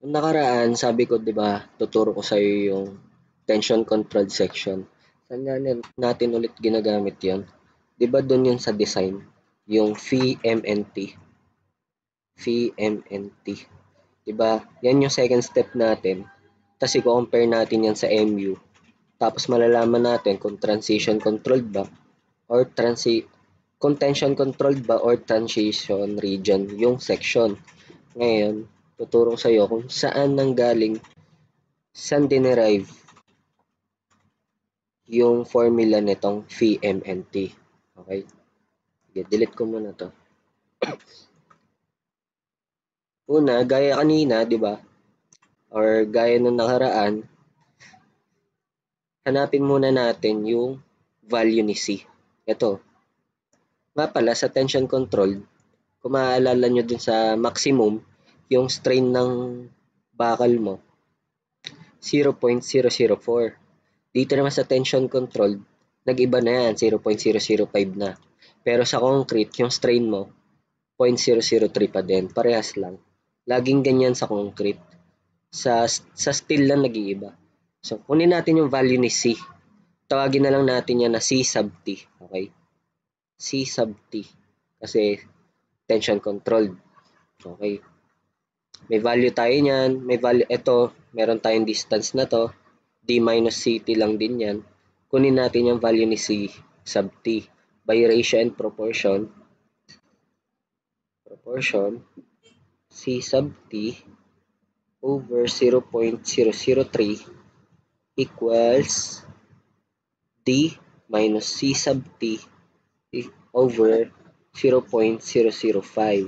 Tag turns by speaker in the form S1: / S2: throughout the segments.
S1: Nung nakaraan, sabi ko, di ba, tuturo ko sa'yo yung tension control section. Saan natin ulit ginagamit yon? Di ba doon yun sa design? Yung VMNT. VMNT. Di ba? Yan yung second step natin. Tapos i-compare natin yan sa MU. Tapos malalaman natin kung transition controlled ba or kung tension controlled ba or transition region yung section. Ngayon, tuturo ko sa iyo kung saan dinerive yung formula nitong VMNT. Okay? Sige, delete ko muna to. Una, gaya kanina, di ba? Or gaya nung nakaraan, hanapin muna natin yung value ni C. Ito. Nga pala, sa tension control, kung maaalala nyo dun sa maximum, yung strain ng bakal mo, 0.004. Dito naman sa tension control, nag-iba na yan, 0.005 na. Pero sa concrete, yung strain mo, 0.003 pa din. Parehas lang. Laging ganyan sa concrete. Sa steel lang nag-iiba. So, kunin natin yung value ni C. Tawagin na lang natin yan na C sub T. Okay? C sub T. Kasi tension controlled. Okay? May value tayo niyan. May value, ito, meron tayong distance na to. D minus CT lang din yan. Kunin natin yung value ni C sub T. By ratio and proportion, C sub T over 0.003 equals D minus C sub T over 0.005.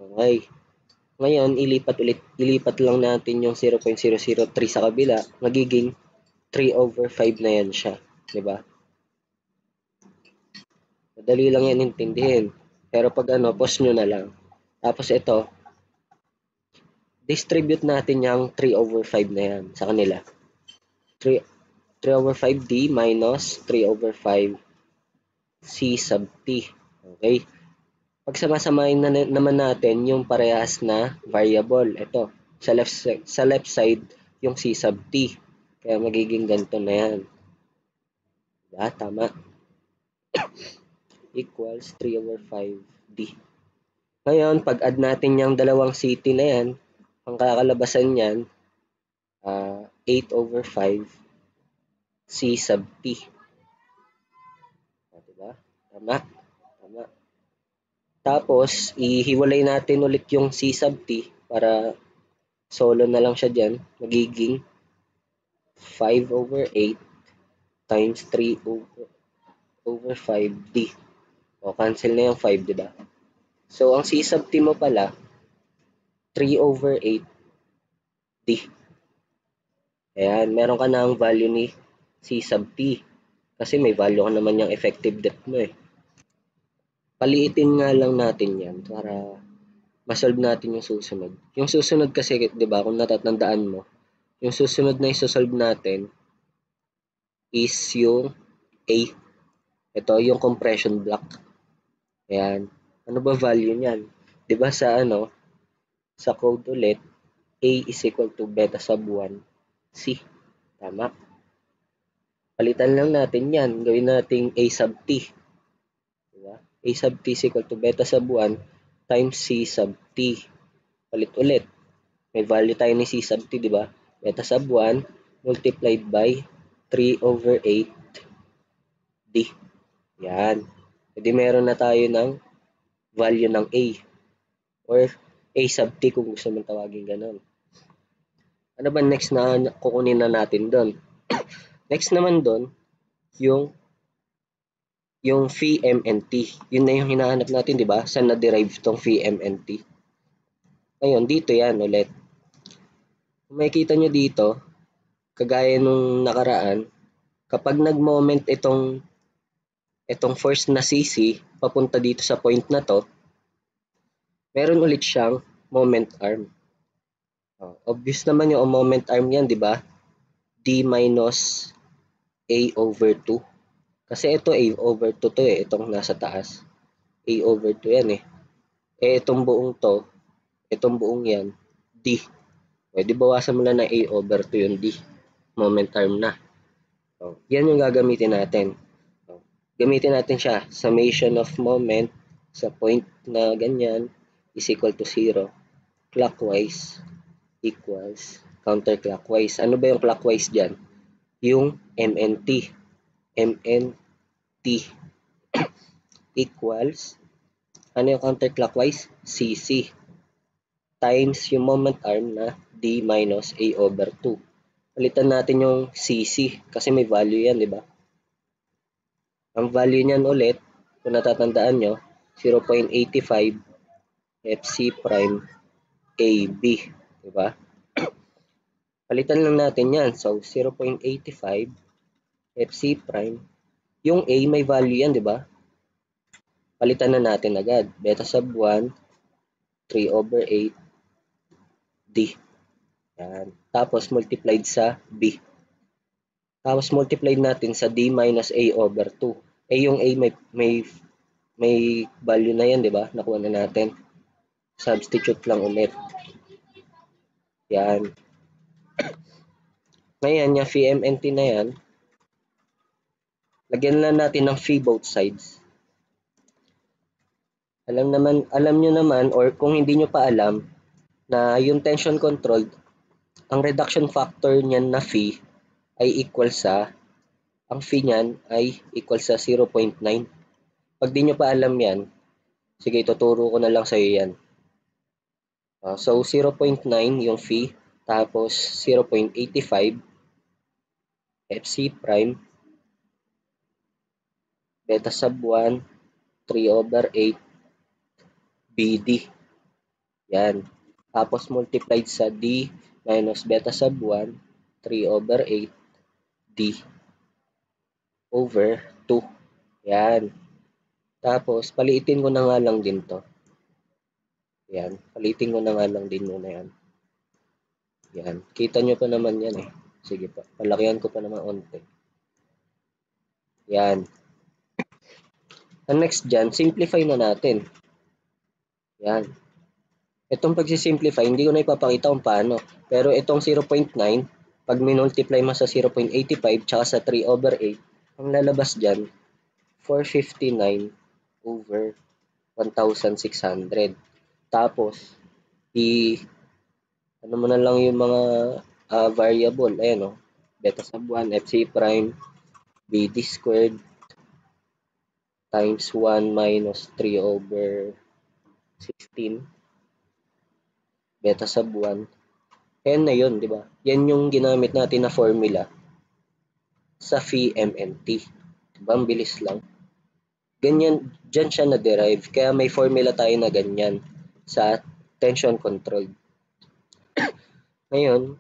S1: Okay. Ngayon, ilipat lang natin yung 0.003 sa kabila, magiging 3 over 5 na yan siya. Diba? Madali lang yan intindihin. Pero pag pause nyo na lang. Tapos ito, distribute natin yung 3 over 5 na yan sa kanila. 3 over 5D minus 3 over 5 C sub T. Okay? Pag samasamahin na naman natin yung parehas na variable. Ito, sa left side, yung C sub T. Kaya magiging ganito na yan. Diba? Tama. Equals 3 over 5D. Ngayon, pag add natin yung dalawang CT na yan, ang kakalabasan yan, 8 over 5 C sub T. Diba? Tama. Tama. Tapos, ihiwalay natin ulit yung C sub T para solo na lang siya dyan. Magiging 5 over 8 times 3 over 5D. O, cancel na yung 5, diba? So, ang C sub T mo pala, 3 over 8D. Ayan, meron ka na ang value ni C sub T. Kasi may value ka naman yung effective depth mo eh. Paliitin nga lang natin yan para masolve natin yung susunod. Yung susunod kasi, di ba, kung natatandaan mo, yung susunod na isosolve natin is yung A. Ito, yung compression block. Ayan. Ano ba value niyan? Di ba sa sa code ulit, A is equal to beta sub 1 C. Tama. Palitan lang natin yan. Gawin nating A sub T. Diba? A sub T is equal to beta sub 1 times C sub T. Palit ulit. May value tayo ni C sub T, di ba? Beta sub 1 multiplied by 3 over 8 D. Yan. Jadi meron na tayo ng value ng A or A sub T kung gusto mong tawagin ganun. Ano ba next na kukunin na natin doon? Next naman doon, yung VMNT. Yun na yung hinahanap natin, di ba? Saan na-derive tong VMNT? Ngayon, dito yan ulit. Kung makikita nyo dito, kagaya nung nakaraan, kapag nag-moment itong force na CC, papunta dito sa point na to, meron ulit siyang moment arm. Obvious naman yung moment arm yan, di ba? D minus A over 2. Kasi ito A over 2 to eh, itong nasa taas. A over 2 yan eh. Itong buong to, itong buong yan, D. Pwede bawasan mo lang ng A over 2 yung D. Moment arm na. Yan yung gagamitin natin. Gamitin natin siya. Summation of moment sa point na ganyan is equal to 0. Clockwise equals counterclockwise. Ano ba yung clockwise dyan? Yung MNT. MNT equals, ano yung counterclockwise? CC times yung moment arm na D minus A over 2. Palitan natin yung CC kasi may value yan, di ba? Ang value niyan ulit, kung natatandaan nyo, 0.85 FC prime AB, di ba? Palitan lang natin yan. So, 0.85 FC prime. Yung A may value yan, di ba? Palitan na natin agad. Beta sub 1, 3 over 8, D. Yan. Tapos, multiplied sa B. Tapos, multiplied natin sa D minus A over 2. Eh, yung A may value na yan, di ba? Nakuha na natin. Substitute lang ulit. Yan. Ngayon, yung VMNT na yan, lagyan lang natin ng phi both sides. Alam nyo naman, or kung hindi nyo pa alam, na yung tension controlled, ang reduction factor niyan na phi ay equal sa, ang phi niyan ay equal sa 0.9. Pag di nyo pa alam yan, sige, tuturo ko na lang sa iyo yan. So, 0.9 yung phi, tapos 0.85 FC prime, beta sub 1, 3 over 8, BD. Yan. Tapos multiplied sa D minus beta sub 1, 3 over 8, D over 2. Yan. Tapos, paliitin ko na nga lang din to. Yan. Paliitin ko na nga lang din muna yan. Yan. Kita nyo pa naman yan eh. Sige pa. Palakihan ko pa naman onte. Yan. Ang next dyan, simplify na natin. Yan. Itong pagsisimplify, hindi ko na ipapakita kung paano. Pero itong 0.9, pag minultiply mo sa 0.85 tsaka sa 3 over 8, ang lalabas dyan, 459 over 1,600. Tapos, ano mo na lang yung mga variable. Ayan o. Beta sub 1, FC prime, BD squared, times 1 minus 3 over 16. Beta sub 1. Ayan na yun, di ba? Yan yung ginamit natin na formula sa phi MNT. Diba? Ang bilis lang. Ganyan, dyan siya na-derive. Kaya may formula tayo na ganyan sa tension control. Ngayon,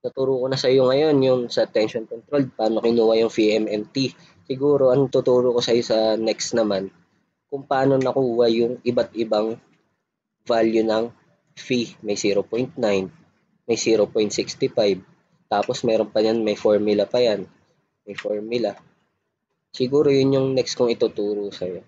S1: naturo ko na sa iyo ngayon yung sa tension control, paano kinuha yung phi MNT. Siguro, ang tuturo ko sa iyo sa next naman, kung paano nakuha yung iba't ibang value ng phi. May 0.9, may 0.65, tapos meron pa yan, may formula pa yan. May formula. Siguro yun yung next kong ituturo sa'yo.